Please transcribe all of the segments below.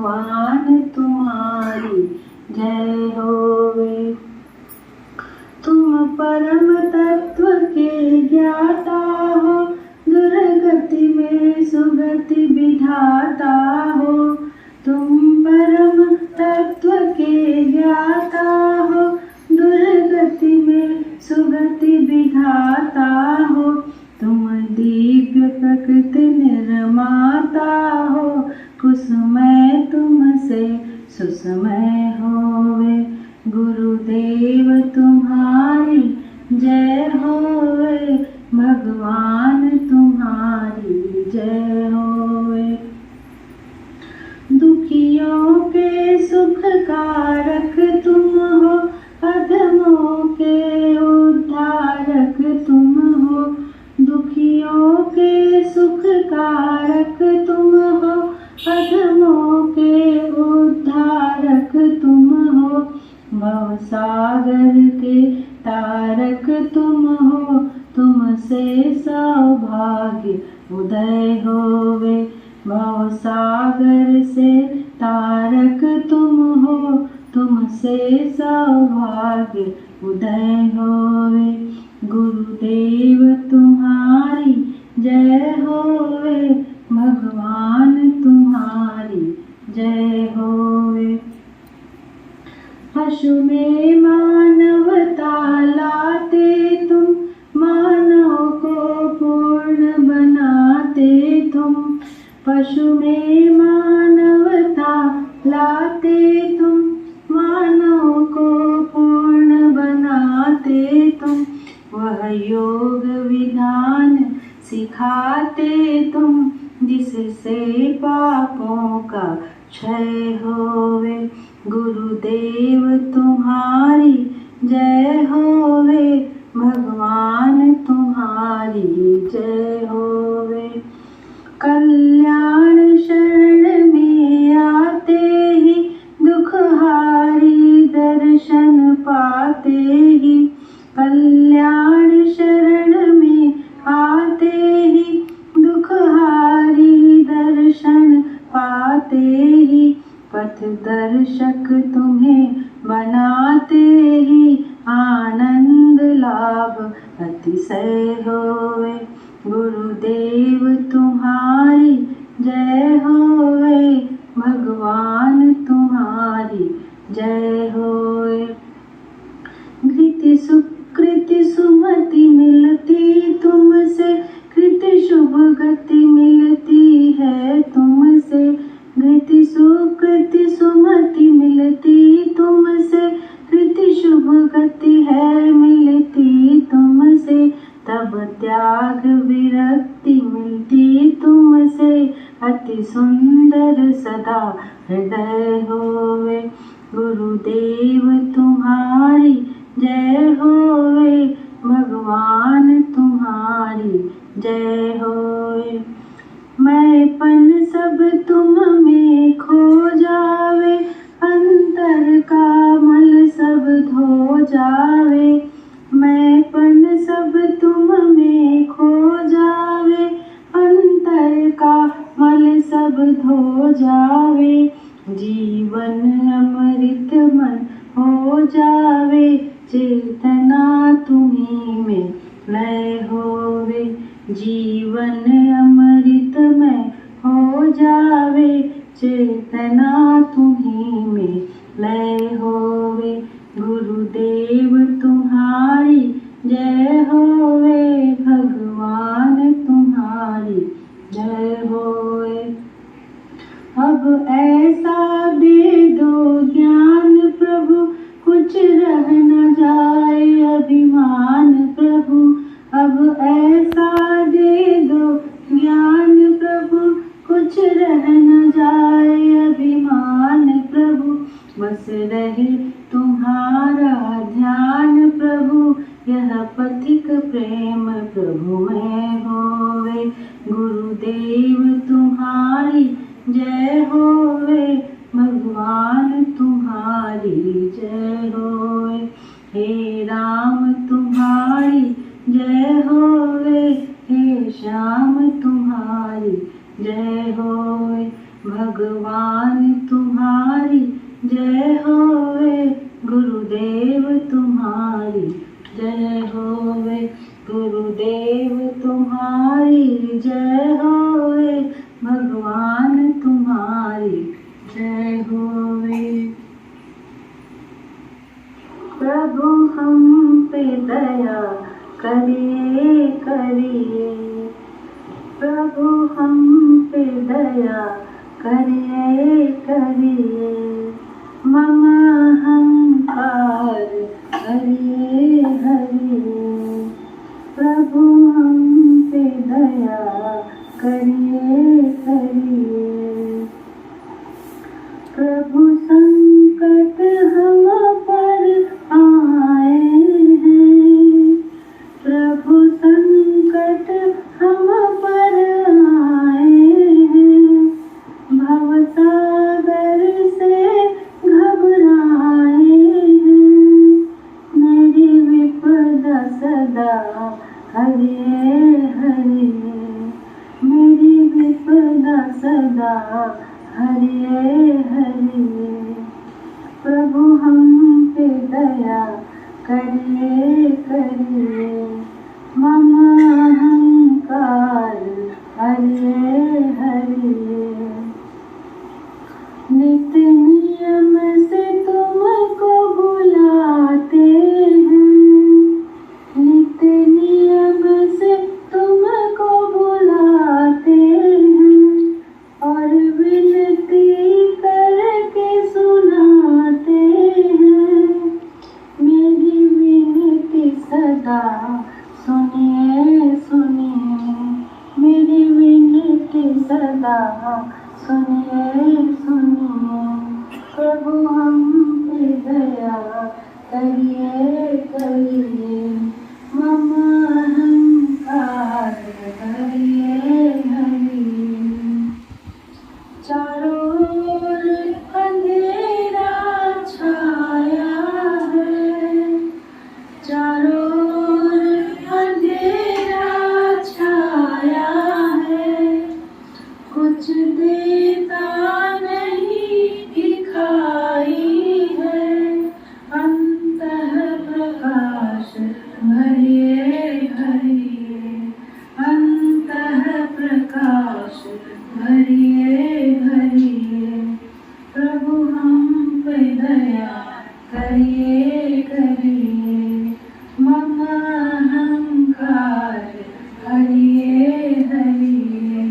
भगवान तुम्हारी जय होवे। तुम परम तत्व के ज्ञाता हो, दुर्गति में सुगति विधाता हो। तुम परम तत्व के ज्ञाता हो, दुर्गति में सुगति विधाता हो। तुम दिव्य प्रकृति निर्माता हो, कुसुमय तुमसे सुसमय होवे। गुरुदेव तुम्हारी जय होवे, भगवान तुम्हारी जय होवे। दुखियों के सुख कारक तुम हो, अधमों के उद्धारक तुम हो। दुखियों के सुख कारक तुम हो, अधमों के उद्धारक तुम हो। भवसागर के तारक तुम हो, तुमसे सौभाग्य उदय होवे। भवसागर से तारक तुम हो, तुमसे सौभाग्य उदय होवे। गुरुदेव तुम्हारी जय होवे, भगवान तुम्हारी जय होवे। पशु में मानवता लाते तुम, मानव को पूर्ण बनाते तुम। पशु में मानवता लाते तुम, मानव को पूर्ण बनाते तुम। वह योग विधान सिखाते तुम, जिससे पापों का क्षय होवे। गुरुदेव तुम्हारी जय होवे, भगवान तुम्हारी जय होवे। कल्याण शरण में आते ही, दुखहारी दर्शन पाते ही। कल्याण शरण में आते ही, दुखहारी दर्शन पाते ही। पथ दर्शक तुम्हें बनाते ही, आनंद लाभ अतिशय होवे। गुरुदेव तुम्हारी जय होवे, भगवान तुम्हारी जय होवे। कृति सुकृति सुमति मिलती तुमसे, कृति शुभ गति मिलती है तुमसे। कृति सुकृति सुमति मिलती तुमसे, कृति शुभ गति है मिलती तुमसे। तब त्याग विरक्ति मिलती तुमसे, अति सुंदर सदा हृदय होवे। गुरुदेव तुम्हारी जय होवे, भगवान तुम्हारी जय होवे। मैंपन सब तुम में खो जावे, अंतर का मल सब धो जावे। मैंपन सब तुम में खो जावे, अंतर का मल सब धो जावे। जीवन अमृत मन हो जावे, चेतना तुम्हीं में लय होवे। जीवन अमृतमय हो जावे, चेतना तुम्हीं में लय होवे। गुरुदेव तुम्हारी जय होवे, भगवान तुम्हारी जय होवे। अब ऐसा दे दो ज्ञान प्रभु, कुछ रह न जाए अभिमान प्रभु। अब ऐसा दे दो ज्ञान प्रभु, कुछ रह न जाए अभिमान प्रभु। बस रहे तुम्हारा ध्यान प्रभु, यह पथिक प्रेम प्रभु में होवे। गुरुदेव तुम्हारी जय होवे, भगवान तुम्हारी जय होवे। हे राम तुम्हारी जय होवे, हे श्याम तुम्हारी जय होवे। भगवान तुम्हारी जय होवे, गुरुदेव तुम्हारी जय होवे, गुरुदेव तुम्हारी जय होवे, भगवान तुम्हारी जय होवे। प्रभु हम पे दया करिए करिए, प्रभु हम पे दया करिए करिए, मम अहंकार हरिए हरिए, प्रभु हम पे दया करिए करिए। प्रभु संकट हम पर आए हैं, प्रभु संकट हम पर आए हैं, भवसागर से घबराए हैं, मेरी विपदा सदा हरिए हरिए, मेरी विपदा सदा हरिए हरिए, प्रभु हम पे दया करिए करिए, मम अहंकार हरिए हरिए। नित्य नियम से तुमको बुलाते हैं, नित्य नियम से तुमको बुलाते हैं, और विनती करके सुनाते हैं, मेरी विनती सदा सुनिए सुनिए, मेरी विनती सदा सुनिए सुनिए, प्रभु हम पे दया करिए करिए, मम अहंकार हरिए हरिए। चारों ओर अंधेरा छाया है, चारों ओर अंधेरा छाया है, कुछ देता नहीं दिखाई है, अंतः प्रकाश भरिए भरिए, अंतः प्रकाश भरिए भरिए, प्रभु हम पे दया करिए करिए, मम अहंकार हरिए हरिए।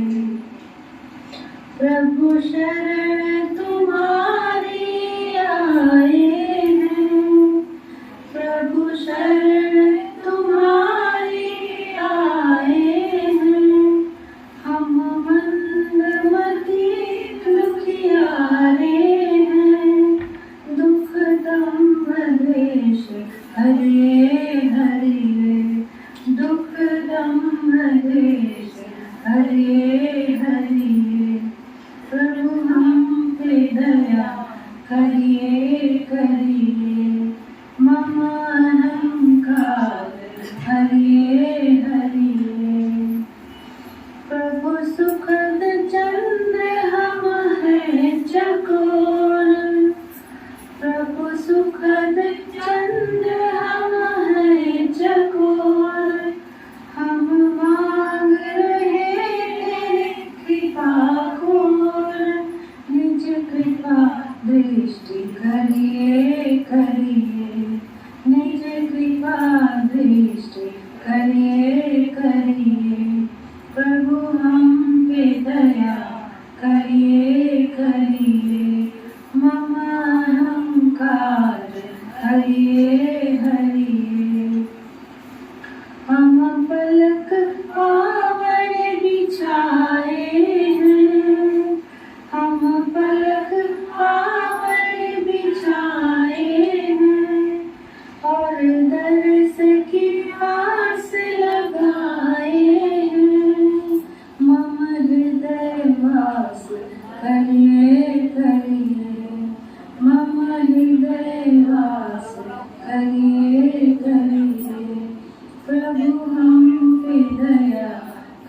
प्रभु शरण तुम्हारी आए हैं, प्रभु शरण तुम्हारी आए हैं, हम मंदमती दुखियारे हैं, दुख दम्भ द्वेष हरिए हरिए, दुख दम्भ द्वेष हरिए हरिए, प्रभु हम पे दया करिए करिए, मम अहंकार हरिए हरिए। प्रभु सुखद चंद्र हम हैं चकोर, प्रभु सुखद चंद्र हम हैं चकोर, हम मांग रहे तेरी कृपा खोर, निज कृपा दृष्टि करिए करिए, निज कृपा दृष्टि करिए करिए, प्रभु हम पे दया करिए करिए, मम अहंकार हरिए हरिए। हम पलक पावन बिछाए हैं, हम पलक पावन बिछाए हैं, और दर्श की आस लगाए हैं, मम हृदय वास करिए करिए, मम हृदय वास करिए करिए, प्रभु हम पे दया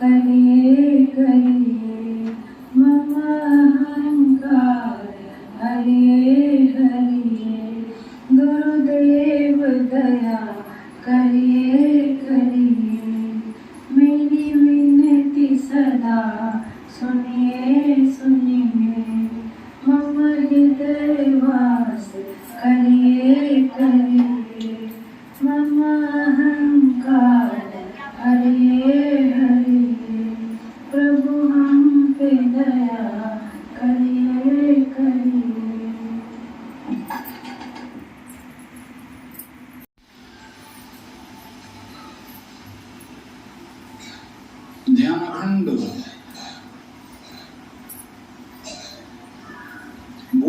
करिए करिए, मम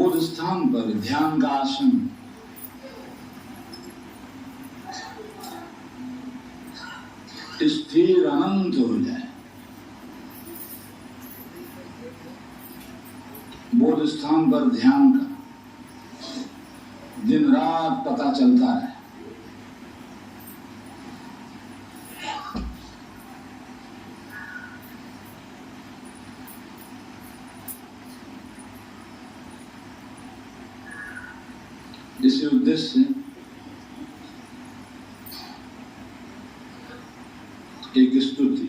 बोध स्थान पर ध्यान का आसन स्थिर अनंत हो जाए। बोध स्थान पर ध्यान का दिन रात पता चलता है। इसी उद्देश्य से एक स्तुति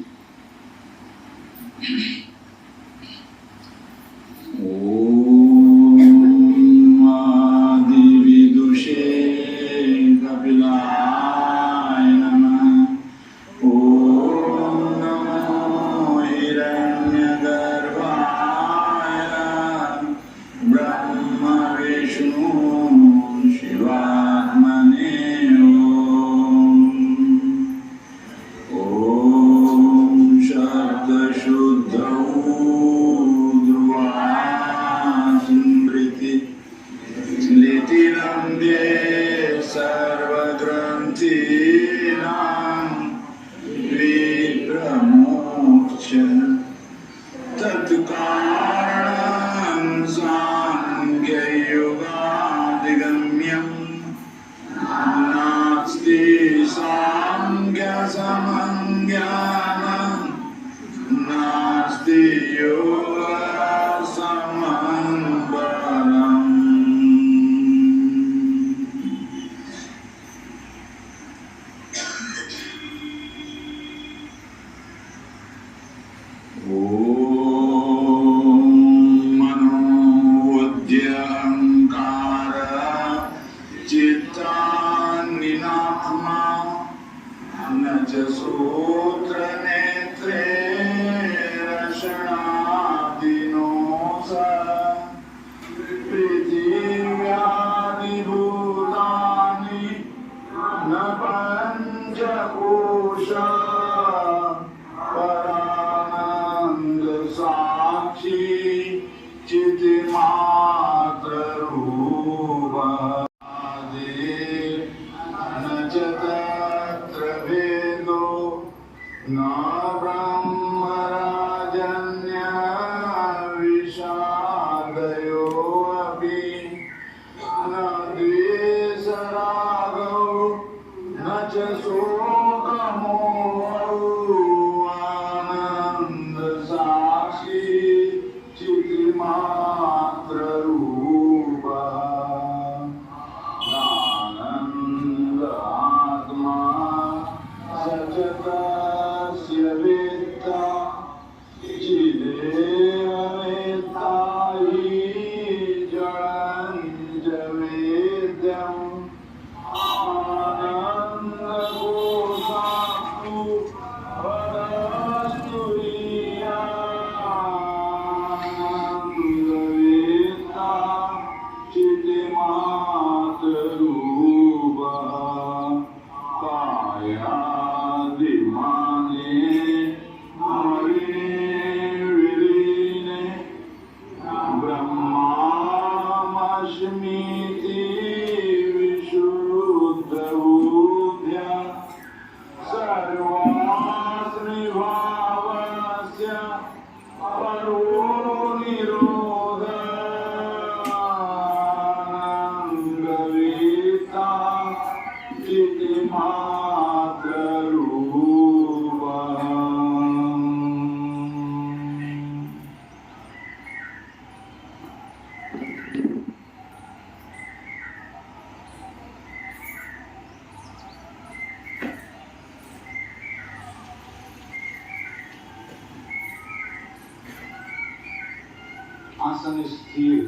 आसन स्थिर,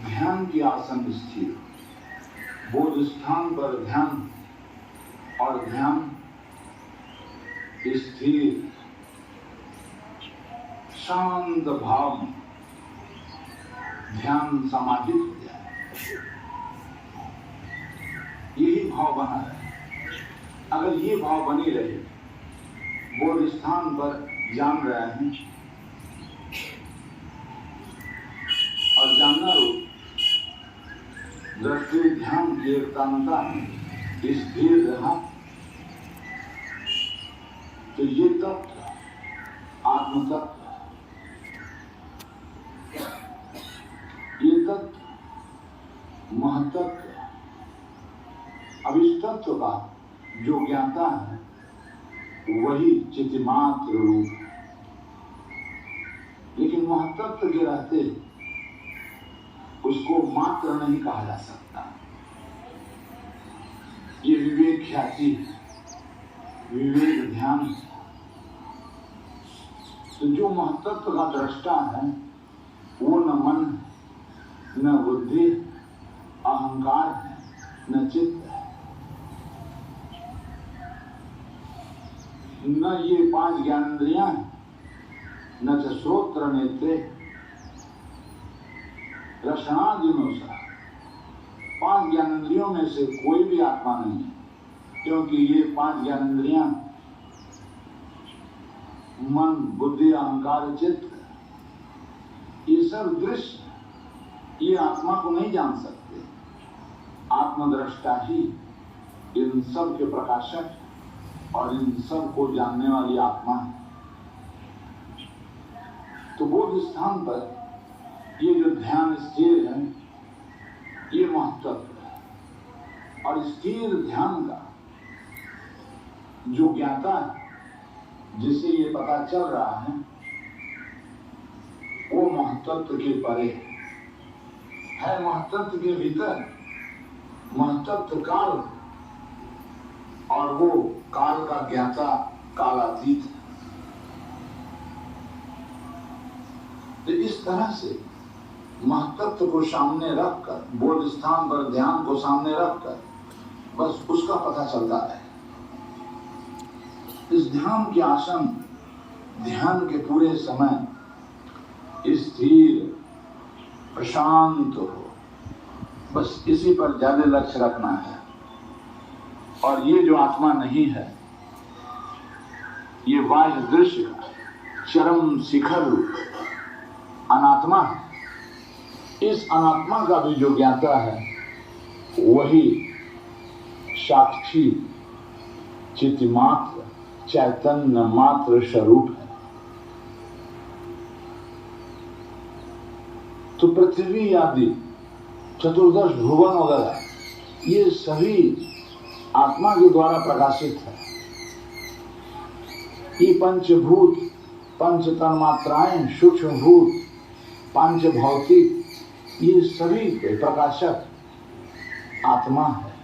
ध्यान की आसन स्थिर, बोध स्थान पर ध्यान और ध्यान स्थिर शांत भाव में ध्यान समाहित हो जाए। यही भाव बना रहे। अगर ये भाव बने रहे, बोध स्थान पर जान रहे हैं और दृष्टि ध्यान की एकतांता स्थिर रहा तो ये तत्व आत्म तत्व, ये तत्व महतत्व, अब इस तत्व का जो ज्ञाता है वही चितिमात्र रूप है। लेकिन महतत्व के रहते उसको मात्र नहीं कहा जा सकता। ये विवेक ख्याति है, विवेक ध्यान है। तो जो महतत्व का दृष्टा है वो न मन है, न बुद्धि, अहंकार है, न चित्त है, न ये 5 ज्ञानेंद्रियां हैं, न च श्रोत्र नेत्रे रसनादिनुसार। 5 ज्ञानेंद्रियों में से कोई भी आत्मा नहीं है, क्योंकि ये 5 ज्ञानेंद्रियां मन, बुद्धि, अहंकार, चित्त, ये सब दृश्य, ये आत्मा को नहीं जान सकते। आत्मद्रष्टा ही इन सब के प्रकाशक और इन सब को जानने वाली आत्मा है। तो बोध स्थान पर ये जो ध्यान स्थिर है ये महत्वपूर्ण है। और स्थिर ध्यान का जो ज्ञाता है, जिसे ये पता चल रहा है, वो महत्वत्व के परे है। महत्वत्व के भीतर महत्वत्व काल, और वो काल का ज्ञाता कालातीत है। तो इस तरह से महत्वत्व को सामने रखकर, बोध स्थान पर ध्यान को सामने रखकर बस उसका पता चलता है। इस ध्यान के आसन, ध्यान के पूरे समय स्थिर प्रशांत हो, बस इसी पर ज्यादा लक्ष्य रखना है। और ये जो आत्मा नहीं है, ये बाह्य दृश्य का चरम शिखर रूप अनात्मा है। इस अनात्मा का भी जो ज्ञाता है वही साक्षी चितिमात्र चैतन्य मात्र स्वरूप है। तो पृथ्वी आदि 14 भुवन वगैरह ये सभी आत्मा के द्वारा प्रकाशित है। ये पंचभूत, पंच तन्मात्राएं, सूक्ष्म भूत, पंच भौतिक, ये सभी के प्रकाशक आत्मा है।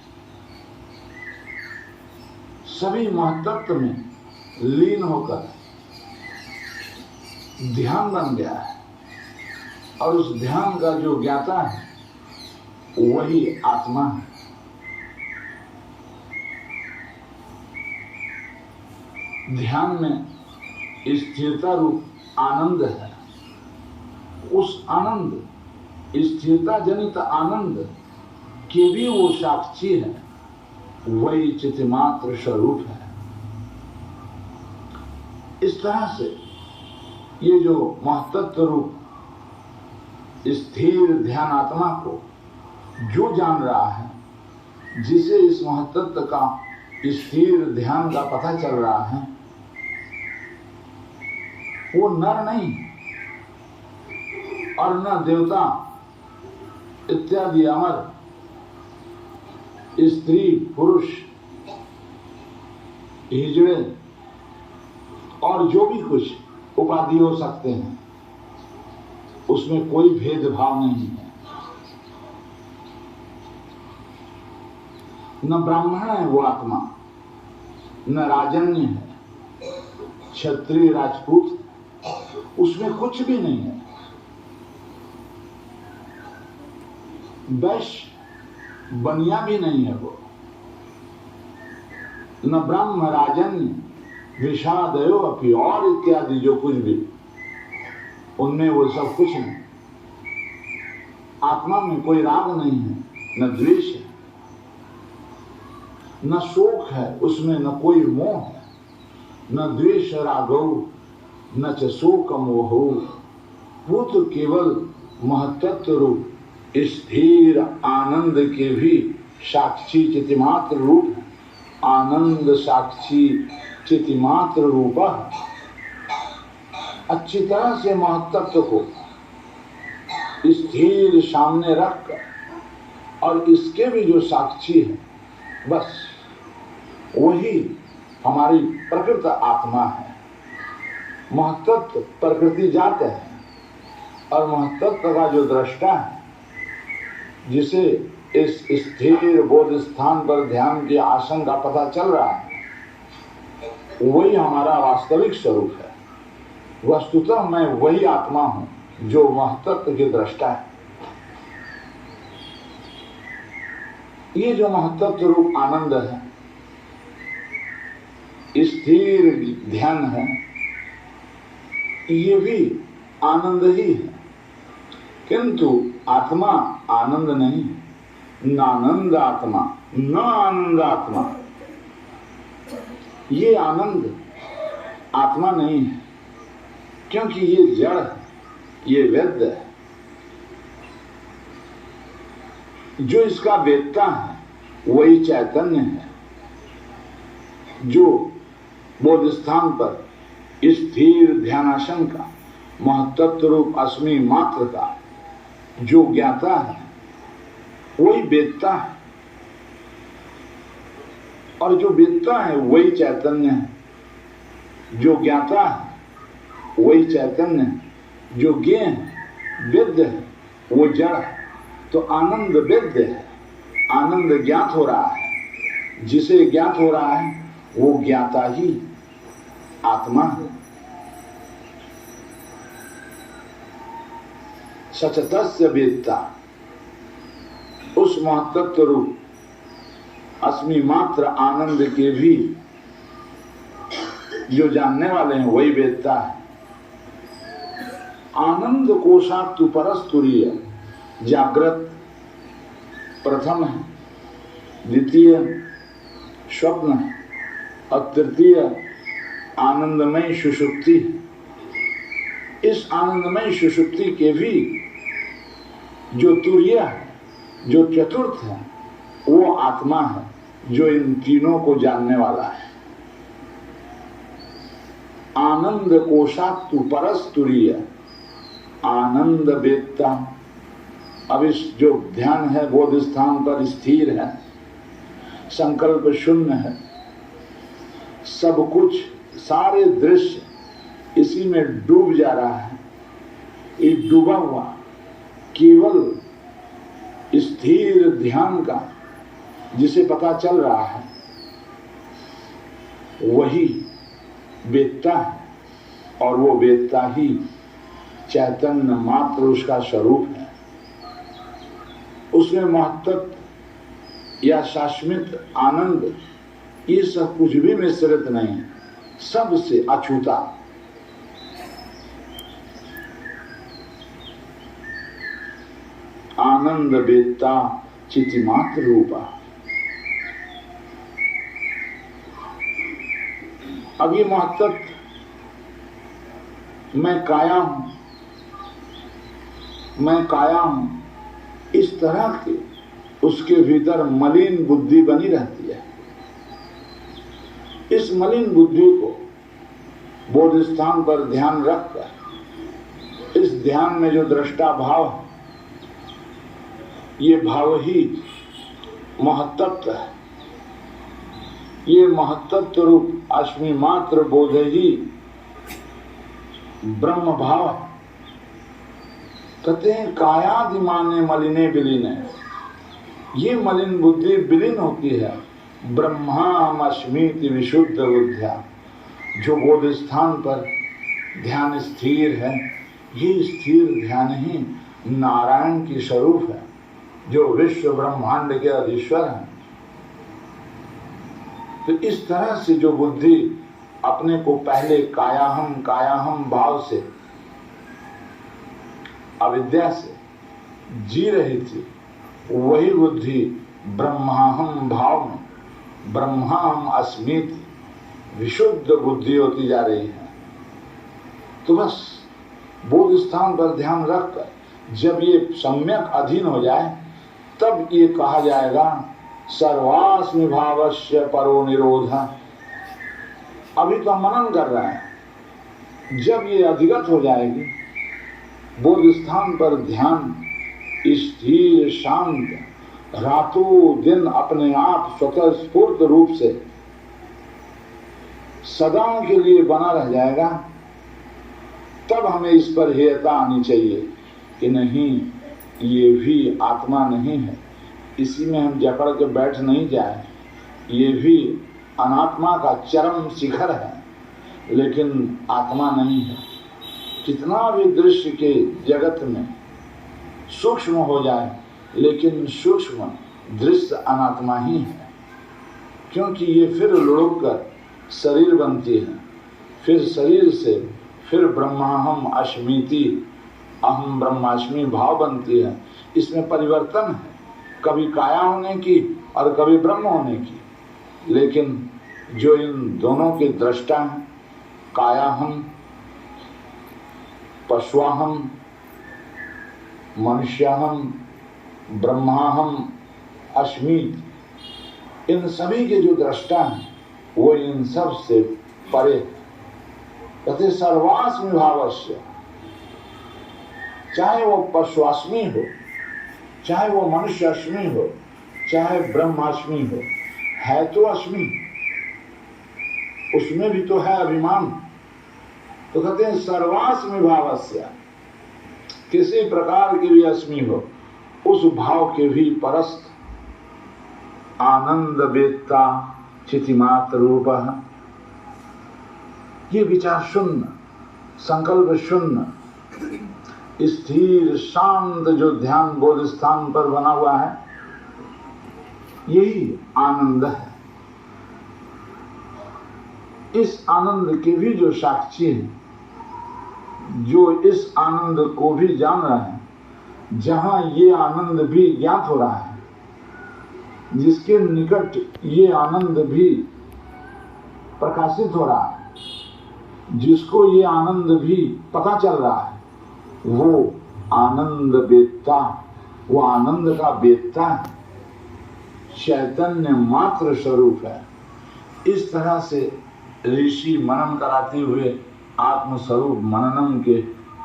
सभी महत्वत्व में लीन होकर ध्यान बन गया है। और उस ध्यान का जो ज्ञाता है वही आत्मा है। ध्यान में स्थिरता रूप आनंद है। उस आनंद, स्थिरता जनित आनंद के भी वो साक्षी है, वही चितिमात्र स्वरूप है। इस तरह से ये जो महत्वत्व रूप स्थिर ध्यान आत्मा को जो जान रहा है, जिसे इस महत्वत्व का स्थिर ध्यान का पता चल रहा है, वो नर नहीं और न देवता इत्यादि अमर, स्त्री पुरुष, हिजड़े और जो भी कुछ उपाधि हो सकते हैं, उसमें कोई भेदभाव नहीं है। न ब्राह्मण है वो आत्मा, न राजन्य है, क्षत्रिय राजपूत, उसमें कुछ भी नहीं है। वैश्य बनिया भी नहीं है वो, न ब्रह्म राजन्य विषादयो अपि और इत्यादि जो कुछ भी, उनमें वो सब कुछ नहीं। आत्मा में कोई राग नहीं है, न द्वेष है, न शोक है, उसमें न कोई मोह है, न द्वेष रागो न च शोक मोहो। वो तो केवल महत्वत्व रूप स्थिर आनंद के भी साक्षी चितिमात्र रूप है। आनंद साक्षी चितिमात्र रूप। अच्छी तरह से महत्त्व को स्थिर सामने रखकर और इसके भी जो साक्षी है, बस वही हमारी प्रकृत आत्मा है। महत्त्व प्रकृति जात है और महत्त्व का जो दृष्टा है, जिसे इस स्थिर बोध स्थान पर ध्यान के आसन का पता चल रहा है, वही हमारा वास्तविक स्वरूप है। वस्तुतः मैं वही आत्मा हूं जो महत्त्व के दृष्टा है। ये जो महत्त्व रूप आनंद है, स्थिर ध्यान है, ये भी आनंद ही है। किंतु आत्मा आनंद नहीं, नानंद आत्मा, न आनंद आत्मा। ये आनंद आत्मा नहीं है, क्योंकि ये जड़ है, ये वेद्य है। जो इसका वेत्ता है वही चैतन्य है, जो बोध स्थान पर स्थिर ध्यानासन का महत्त्व रूप अस्मि मात्र का जो ज्ञाता है, वही वेत्ता है। और जो वेत्ता है वही चैतन्य है, जो ज्ञाता है वही चैतन्य है, जो ज्ञ है, वेद्य है, वो जड़ है। तो आनंद वेद्य है, आनंद ज्ञात हो रहा है। जिसे ज्ञात हो रहा है वो ज्ञाता ही आत्मा है। सचतस्य वेत्ता, उस महत्त्व रूप अस्मि मात्र आनंद के भी जो जानने वाले हैं वही वेत्ता है। आनंद कोशाक्तु परस्तुरीय, जागृत प्रथम है, द्वितीय स्वप्न है और तृतीय आनंदमय सुषुप्ति है। इस आनंदमय सुषुप्ति के भी जो तुरीय है, जो चतुर्थ है, वो आत्मा है जो इन तीनों को जानने वाला है। आनंद कोशाक्तु परस्तुरीय, आनंद वेत्ता। अब इस जो ध्यान है बोध स्थान पर स्थिर है, संकल्प शून्य है, सब कुछ सारे दृश्य इसी में डूब जा रहा है। ये डूबा हुआ केवल स्थिर ध्यान का जिसे पता चल रहा है वही वेत्ता है, और वो वेत्ता ही चैतन्य मात्र उसका स्वरूप है। उसमें महत्त्व या शाश्वत आनंद ये सब कुछ भी मिश्रित नहीं है, सबसे अछूता। आनंद वेत्ता चितिमात्र रूपा। अब ये महत्त्व मैं काया हूं, मैं काया हूं, इस तरह के उसके भीतर मलिन बुद्धि बनी रहती है। इस मलिन बुद्धि को बोध स्थान पर ध्यान रखकर इस ध्यान में जो दृष्टा भाव है, ये भाव ही महत्त्व है। ये महत्त्व रूप अस्मि मात्र बोध ही ब्रह्म भाव है। कहते हैं कायादिमाने मलिने विलीने, ये मलिन बुद्धि विलीन होती है ब्रह्माहमस्मीति विशुद्ध बुद्ध्या। जो बोध स्थान पर ध्यान स्थिर है, ये स्थिर ध्यान ही नारायण की स्वरूप है, जो विश्व ब्रह्मांड के अधीश्वर है। तो इस तरह से जो बुद्धि अपने को पहले कायाहम भाव से, अविद्या से जी रही थी, वही बुद्धि ब्रह्माहम भाव में ब्रह्माहम अस्मिति विशुद्ध बुद्धि होती जा रही है। तो बस बोध स्थान पर ध्यान रखकर जब ये सम्यक अधीन हो जाए तब ये कहा जाएगा सर्वास्मि भावस्य परो निरोध। अभी तो हम मनन कर रहे हैं, जब ये अधिगत हो जाएगी, बोध स्थान पर ध्यान स्थिर शांत रातों दिन अपने आप स्वतः स्फूर्त रूप से सदा के लिए बना रह जाएगा, तब हमें इस पर हेयता आनी चाहिए कि नहीं, ये भी आत्मा नहीं है, इसी में हम जकड़ के बैठ नहीं जाए, ये भी अनात्मा का चरम शिखर है, लेकिन आत्मा नहीं है। कितना भी दृश्य के जगत में सूक्ष्म हो जाए, लेकिन सूक्ष्म दृश्य अनात्मा ही है, क्योंकि ये फिर लुढ़क कर शरीर बनती है, फिर शरीर से फिर ब्रह्माहम अस्मीति अहम ब्रह्मास्मि भाव बनती है। इसमें परिवर्तन है, कभी काया होने की और कभी ब्रह्म होने की, लेकिन जो इन दोनों के दृष्टा हैं, कायाहम पशुआहम मनुष्याहम ब्रह्माहम अस्मि, इन सभी के जो दृष्टा हैं वो इन सब से परे। कहते सर्वास्मि भावस्य, चाहे वो पशुआस्मि हो, चाहे वो मनुष्य अस्मि हो, चाहे ब्रह्मास्मि हो, है तो अस्मि, उसमें भी तो है अभिमान। तो कहते हैं सर्वास्मि भावस्य, किसी प्रकार की भी अस्मि हो, उस भाव के भी परस्त आनंद वेत्ता चितिमात्र रूप। ये विचार शून्य, संकल्प शून्य, स्थिर शांत जो ध्यान बोध स्थान पर बना हुआ है, यही आनंद है। इस आनंद के भी जो साक्षी है, जो इस आनंद को भी जान रहे हैं, जहां ये आनंद भी ज्ञात हो रहा है, जिसके निकट ये आनंद भी प्रकाशित हो रहा है, जिसको ये आनंद भी पता चल रहा है, वो आनंद वेत्ता, वो आनंद का वेत्ता है, चैतन्य मात्र स्वरूप है। इस तरह से ऋषि मनन कराते हुए आत्मस्वरूप मननम के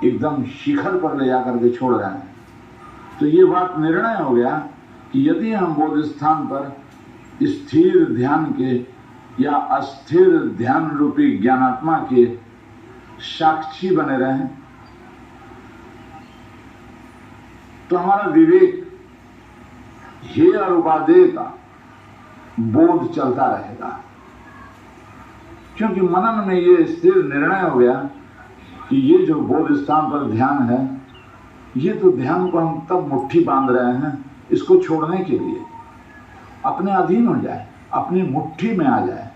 एकदम शिखर पर ले जाकर के छोड़ रहे हैं। तो ये बात निर्णय हो गया कि यदि हम बोध स्थान पर स्थिर ध्यान के या अस्थिर ध्यान रूपी ज्ञानात्मा के साक्षी बने रहें, तो हमारा विवेक हे और उपादेय का बोध चलता रहेगा। क्योंकि मनन में ये स्थिर निर्णय हो गया कि ये जो बोध स्थान पर ध्यान है, ये तो ध्यान को हम तब मुट्ठी बांध रहे हैं, इसको छोड़ने के लिए अपने अधीन हो जाए, अपनी मुट्ठी में आ जाए,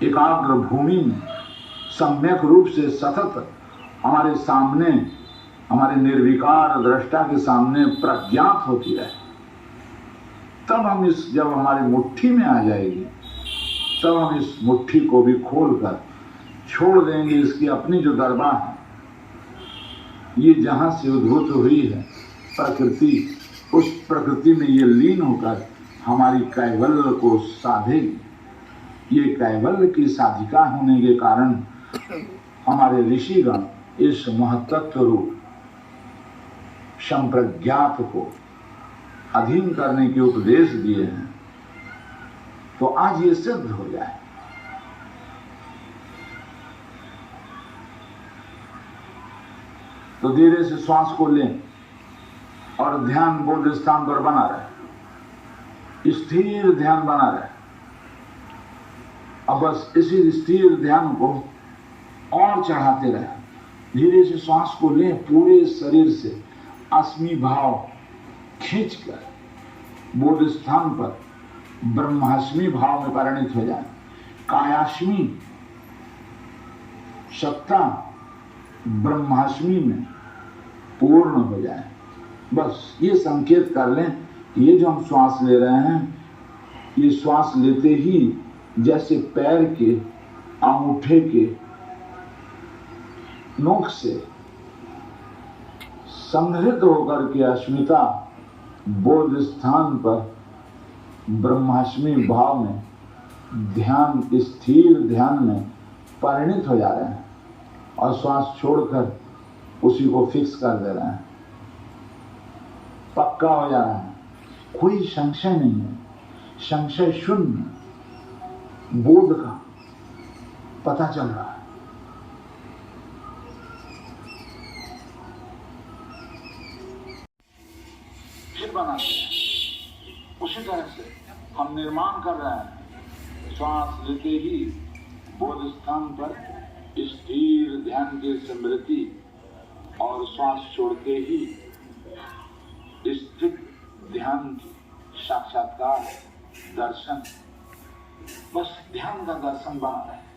एकाग्र भूमि में सम्यक रूप से सतत हमारे सामने, हमारे निर्विकार दृष्टा के सामने प्रज्ञात होती रहे। तब हम इस, जब हमारी मुट्ठी में आ जाएगी, तब हम इस मुट्ठी को भी खोलकर छोड़ देंगे इसकी अपनी जो दरबार है, ये जहां से उद्भूत हुई है प्रकृति, उस प्रकृति में ये लीन होकर हमारी कैवल्य को साधेगी। ये कैवल्य की साधिका होने के कारण हमारे ऋषिगण इस महत्त्व रूप संप्रज्ञात को अधीन करने के उपदेश दिए हैं। तो आज ये सिद्ध हो जाए। तो धीरे से श्वास को लें और ध्यान बोध स्थान पर बना रहे, स्थिर ध्यान बना रहे। अब बस इसी स्थिर ध्यान को और चढ़ाते रहे। धीरे से श्वास को लें, पूरे शरीर से अस्मि भाव खींचकर बोध स्थान पर ब्रह्मास्मि भाव में परिणित हो जाए। कायास्मि सत्ता ब्रह्मास्मि में पूर्ण हो जाए। बस ये संकेत कर लें, ये जो हम श्वास ले रहे हैं, ये श्वास लेते ही जैसे पैर के अंगूठे के नोक से संग्रहित होकर के अस्मिता बोध स्थान पर ब्रह्माष्टमी भाव में ध्यान, स्थिर ध्यान में परिणित हो जा रहे हैं और श्वास छोड़कर उसी को फिक्स कर दे रहे हैं, पक्का हो जा रहा है, कोई संशय नहीं है, संशय शून्य बोध का पता चल रहा है। फिर बनाते हैं उसी तरह से हम निर्माण कर रहे हैं। श्वास लेते ही बोध स्थान पर स्थिर ध्यान की स्मृति और श्वास छोड़ते ही स्थिर ध्यान की साक्षात्कार दर्शन, बस ध्यान का दर्शन बना रहे हैं।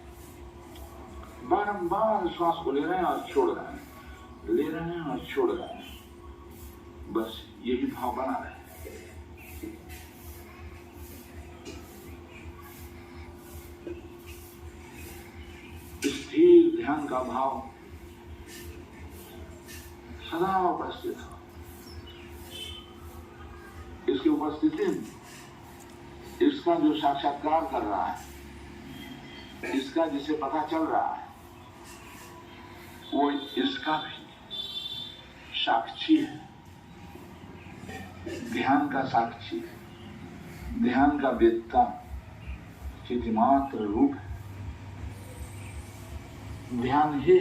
बारंबार श्वास को ले रहे हैं और छोड़ रहे हैं, ले रहे हैं और छोड़ रहे हैं, बस यही भाव बना रहे हैं। स्थिर ध्यान का भाव सदा उपस्थित हो। इसकी उपस्थिति में इसका जो साक्षात्कार कर रहा है, इसका जिसे पता चल रहा है, वो इसका भी साक्षी है, ध्यान का साक्षी है, ध्यान का वेत्ता चितिमात्र रूप है। ध्यान है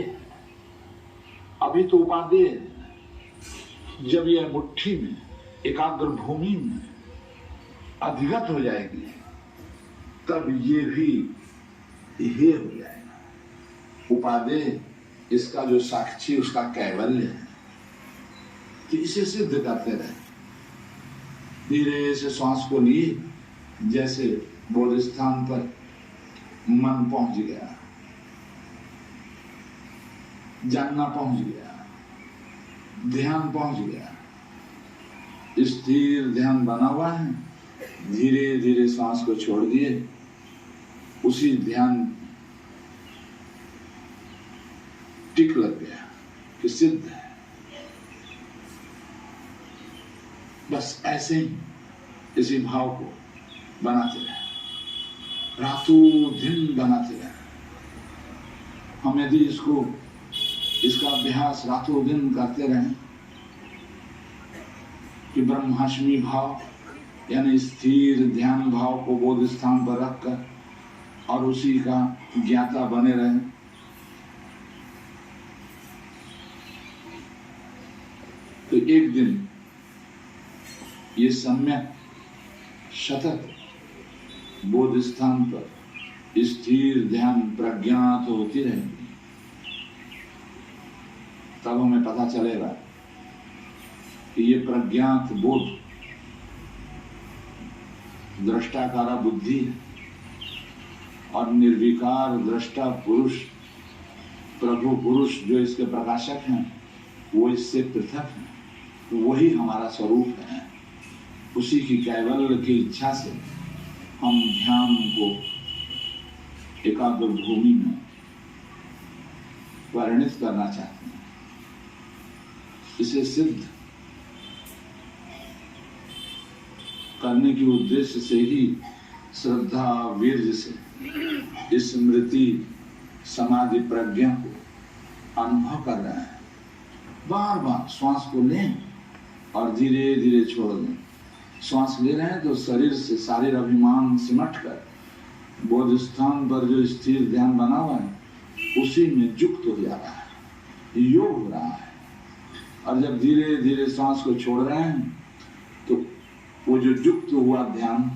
अभी तो उपादेय, जब यह मुट्ठी में एकाग्र भूमि में अधिगत हो जाएगी तब ये भी हे हो जाएगा। उपादेय इसका जो साक्षी, उसका कैवल्य है। तो इसे सिद्ध करते रहे, धीरे से श्वास को लिए, जैसे बोध स्थान पर मन पहुंच गया, जानना पहुंच गया, ध्यान पहुंच गया, स्थिर ध्यान बना हुआ है, धीरे धीरे श्वास को छोड़ दिए, उसी ध्यान टिक लग गया कि सिद्ध है। बस ऐसे ही इसी भाव को बनाते रहे, रातों दिन बनाते रहे। हम यदि इसका अभ्यास रातों दिन करते रहें कि ब्रह्माष्टमी भाव यानी स्थिर ध्यान भाव को बोध स्थान पर रखकर और उसी का ज्ञाता बने रहें, तो एक दिन ये सम्यक सतत बोध स्थान पर स्थिर ध्यान प्रज्ञात होती रहेगी। तब हमें पता चलेगा कि ये प्रज्ञात बोध दृष्टाकारा बुद्धि और निर्विकार दृष्टा पुरुष, प्रभु पुरुष जो इसके प्रकाशक हैं, वो इससे पृथक है, वही हमारा स्वरूप है। उसी की कैवल्य की इच्छा से हम ध्यान को एकाग्र भूमि में परिणित करना चाहते हैं। इसे सिद्ध करने के उद्देश्य से ही श्रद्धा वीर्य से स्मृति समाधि प्रज्ञा को अनुभव कर रहे हैं। बार बार श्वास को लें और धीरे धीरे छोड़ दें। श्वास ले रहे हैं तो शरीर से शारीर अभिमान सिमट कर बोध स्थान पर जो स्थिर ध्यान बना हुआ है उसी में युक्त हो जा रहा है, योग हो रहा है। और जब धीरे धीरे श्वास को छोड़ रहे हैं तो वो जो युक्त हुआ ध्यान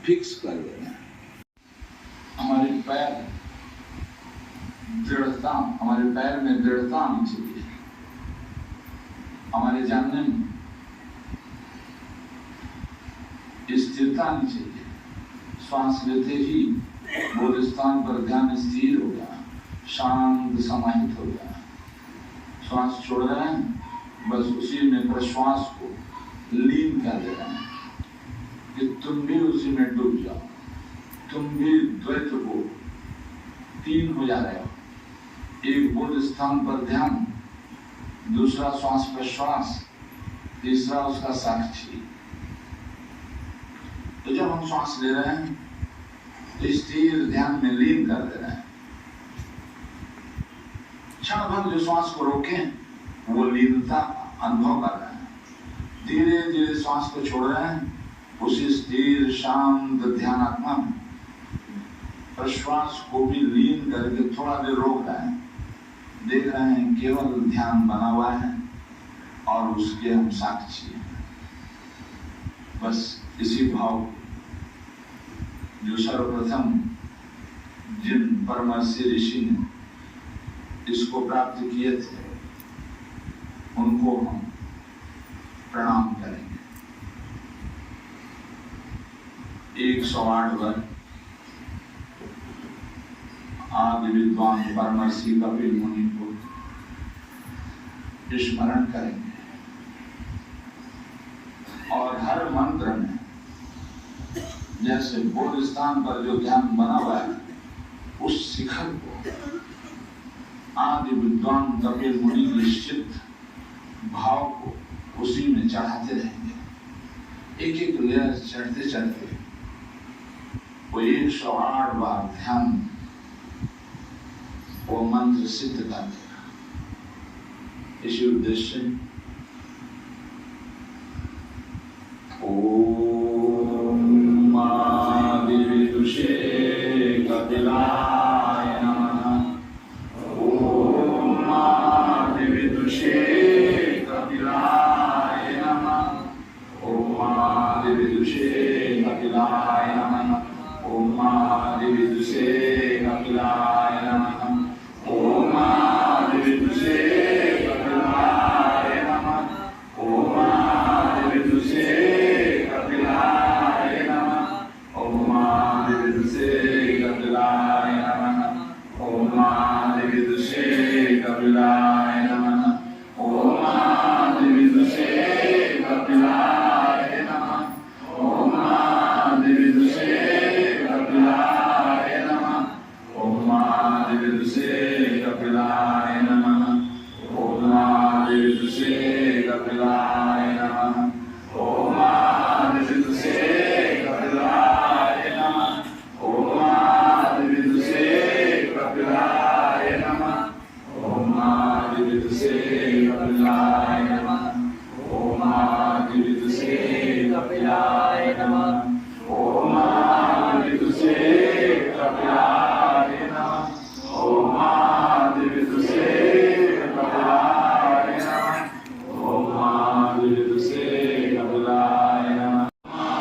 फिक्स कर दे रहे हैं। हमारे पैर दृढ़ता, हमारे पैर में दृढ़ता आनी चाहिए, हमारे जानने में स्थिरता आनी चाहिए। श्वास लेते ही बोध स्थान पर ध्यान स्थिर हो गया, शांत समाहित हो गया। श्वास छोड़ रहे हैं, बस उसी में प्रश्वास को लीन कर दे रहे हैं कि तुम भी उसी में डूब जाओ, तुम भी द्वैत हो, तीन हो जा रहे हो। एक बोध स्थान पर ध्यान दूसरा श्वास प्रश्वास, तीसरा उसका साक्षी। तो जब हम श्वास ले रहे हैं तो स्थिर ध्यान में लीन कर दे रहे हैं। क्षण भर जो श्वास को रोकें वो लीनता अनुभव कर रहे हैं। धीरे धीरे श्वास को छोड़ रहे हैं, उसी स्थिर शांत ध्यानात्मक प्रश्वास को भी लीन करके थोड़ा देर रोक रहे हैं। देख रहे हैं केवल ध्यान बना हुआ है और उसके हम साक्षी हैं। बस इसी भाव जो सर्वप्रथम जिन परमर्षि ऋषि ने इसको प्राप्त किए थे उनको हम प्रणाम करेंगे। 108 वर्ष आदि विद्वान परमर्षि कपिल मुनि को स्मरण करेंगे और हर मंत्र में जैसे बोध स्थान पर जो ध्यान बना हुआ है उस शिखर को आदि विद्वान कपिल मुनि निश्चित भाव को उसी में चढ़ाते रहेंगे। एक एक लेयर चढ़ते चढ़ते वो 108 बार ध्यान वो मंत्र सिद्ध कर देगा। इसी उद्देश्य ओम आदिविदुषे कपिलाय नमः। ओम आदिविदुषे कपिलाय नमः। ओम आदिविदुषे कपिलाय नमः। ओम आदिविदुषे कपिलाय नमः। ओम आदिविदुषे कपिलाय नमः। ओम आदिविदुषे कपिलाय नमः। ओम आदिविदुषे कपिलाय नमः। ओम आदिविदुषे कपिलाय नमः। ओम आदिविदुषे कपिलाय नमः। ओम आदिविदुषे कपिलाय नमः। ओम आदिविदुषे कपिलाय नमः। ओम आदिविदुषे कपिलाय नमः। ओम आदिविदुषे कपिलाय नमः। ओम आदिविदुषे कपिलाय नमः। ओम आदिविदुषे कपिलाय नमः। ओम आदिविदुषे कपिलाय नमः। ओम आदिविदुषे कपिलाय नमः। ओम आदिविदुषे कपिलाय नमः। ओम आदिविदुषे कपिलाय नमः।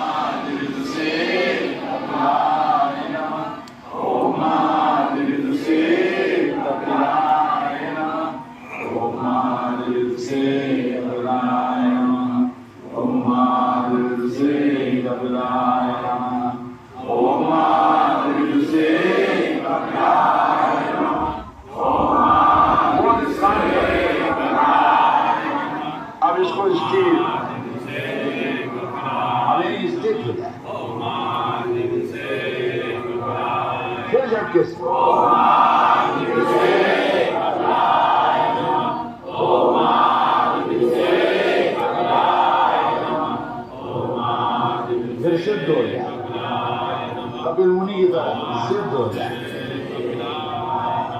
आदिविदुषे कपिलाय नमः। ओम आदिविदुषे कपिलाय नमः। ओम आदिविदुषे कपिलाय नमः। ओम आदिविदुषे कपिलाय नमः। ओम आदिविदुषे कपिलाय नमः। अब इसको स्थिर अभी स्थिर हो जाए फिर झटके से फिर सिद्ध हो जाए कपिल मुनि की तरह सिद्ध हो जाए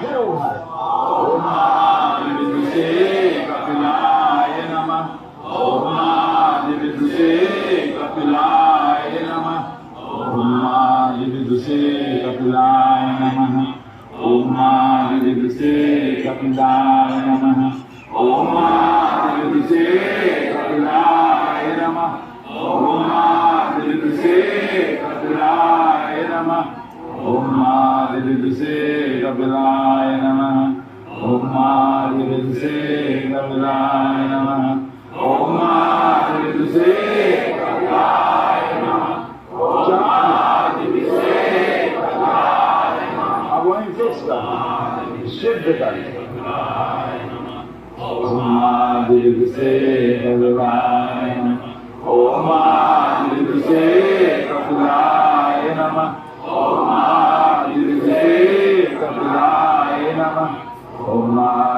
फिर उभारे। ओम आदिविदुषे कपिलाय नमः। ओम आदिविदुषे कपिलाय नमः। ओम आदिविदुषे कपिलाय नमः। ओम आदिविदुषे कपिलाय नमः। ओम आदिविदुषे कपिलाय नमः। ओम आदिविदुषे कपिलाय नमः। ओम आदिविदुषे कपिलाय नमः। ओम आदिविदुषे कपिलाय नमः। ओम आदिविदुषे कपिलाय नमः। ओम आदिविदुषे कपिलाय नमः। अब वहीं फिक्स कर सिद्ध कर ओम आदिविदुषे कपिलाय नमः। ओम आदिविदुषे कपिलाय नमः। ओम आदिविदुषे कपिलाय नमः। ओम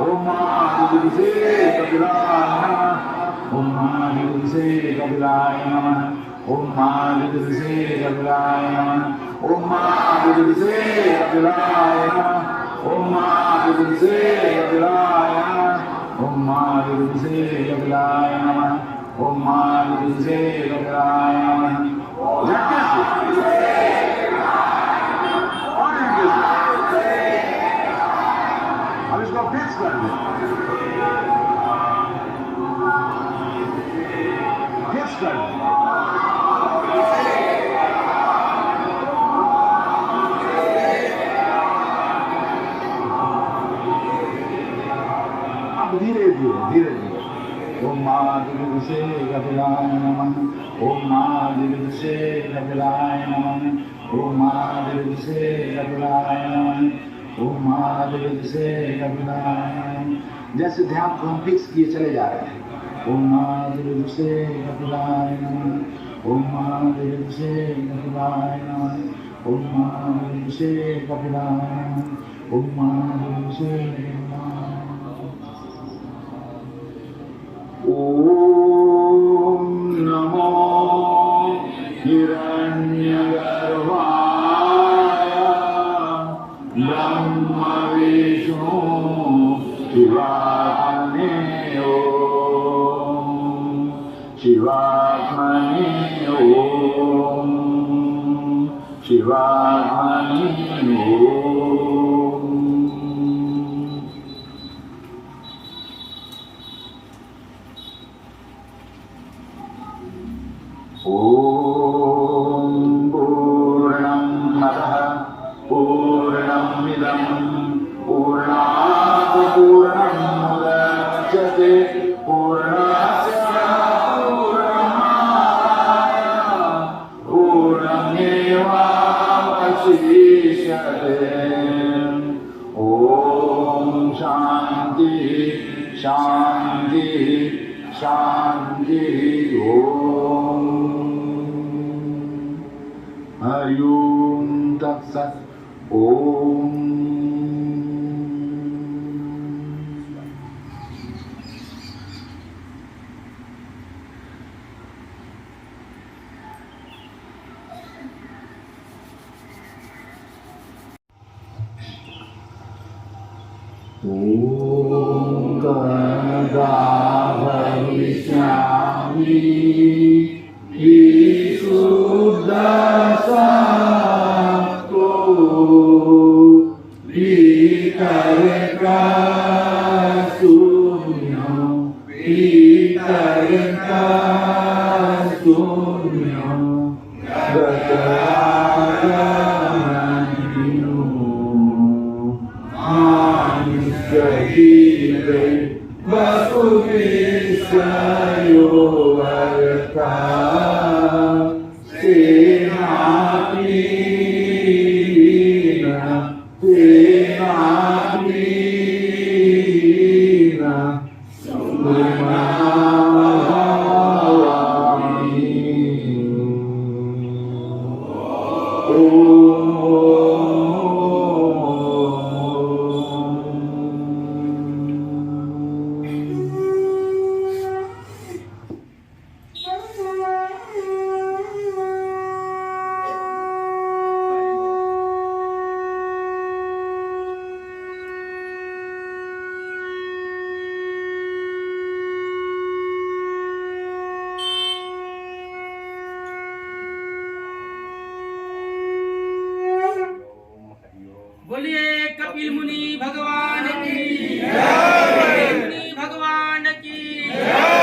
ओम आदिविसे कपिलाय नमः ओम आदिविसे कपिलाय नमः ओम आदिविसे कपिलाय नमः ओम आदिविसे कपिलाय नमः ओम आदिविसे कपिलाय नमः ओम आदिविसे कपिलाय नमः ओम आदिविसे कपिलाय नमः अब इसको फिक्स कर दे फिक्स कर दे अब धीरे धीरे धीरे धीरे ओम आदिविसे कपिलाय नमः ओम आदिविसे कपिलाय नमः ओम आदिविसे कपिलाय नमः ओम आदिविसे कपिलाय नमः। जैसे ध्यान को हम फिक्स किए चले जा रहे हैं ओम आदिविसे कपिलाय नमः ओम आदिविसे कपिलाय नमः ओम आदिविसे कपिलाय नमः ओम आदिविसे कपिलाय ओम नमो हिरण्यगर्भाय ब्रह्म विष्णु शिवात्मने ओम शिवात्मने ओम शिवात्मने ओम। ओम पूर्णमदः पूर्णमिदं पूर्णात् पूर्णमुदच्यते पूर्णस्य पूर्णमादाय पूर्णमेवावशिष्यते। ओम शांति शांति शांति ओम। हरि ओम तत्सत् ओम। ओम कदा भविष्यामि विशुद्धसत्त्वो वितर्कशून्यो वितर्कशून्यो गतागमनिनो मानुष्यजीवे बहुविषयो वर्ता बोलिए कपिल मुनि भगवान की जय। कपिल मुनि भगवान की जय।